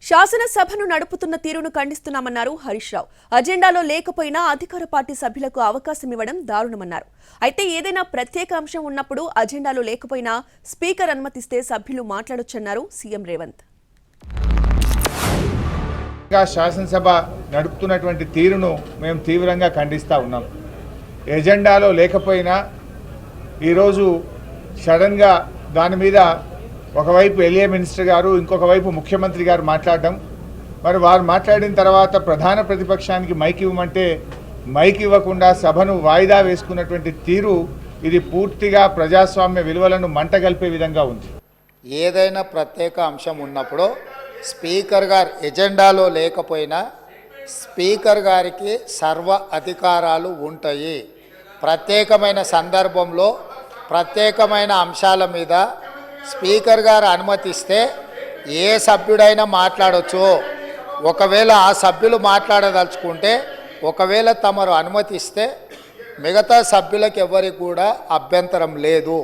శాసనసభను నడుపుతున్న తీరును ఖండిస్తున్నామన్నారు హరీష్ రావు. అజెండాలో లేకపోయినా అధికార పార్టీ సభ్యులకు అవకాశం ఇవ్వడం దారుణమన్నారు. అయితే ఏదైనా ప్రత్యేక అంశం ఉన్నప్పుడు అజెండాలో లేకపోయినా స్పీకర్ అనుమతిస్తే సభ్యులు మాట్లాడొచ్చన్నారు సీఎం రేవంత్. శాసనసభ నడుపుతున్నటువంటి తీరును మేము తీవ్రంగా ఖండిస్తూ ఉన్నాం. ఎజెండాలో లేకపోయినా ఈరోజు సడన్గా దాని మీద ఒకవైపు ఎల్ఏ మినిస్టర్ గారు, ఇంకొక వైపు ముఖ్యమంత్రి గారు మాట్లాడడం, మరి వారు మాట్లాడిన తర్వాత ప్రధాన ప్రతిపక్షానికి మైక్ ఇవ్వమంటే మైక్ ఇవ్వకుండా సభను వాయిదా వేసుకున్నటువంటి తీరు ఇది పూర్తిగా ప్రజాస్వామ్య విలువలను మంటగల్పే విధంగా ఉంది. ఏదైనా ప్రత్యేక అంశం ఉన్నప్పుడు స్పీకర్ గారు ఎజెండాలో లేకపోయినా స్పీకర్ గారికి సర్వ అధికారాలు ఉంటాయి. ప్రత్యేకమైన సందర్భంలో ప్రత్యేకమైన అంశాల మీద స్పీకర్ గారు అనుమతిస్తే ఏ సభ్యుడైనా మాట్లాడవచ్చు. ఒకవేళ ఆ సభ్యులు మాట్లాడదలుచుకుంటే ఒకవేళ తమరు అనుమతిస్తే మిగతా సభ్యులకు ఎవరికి కూడా అభ్యంతరం లేదు.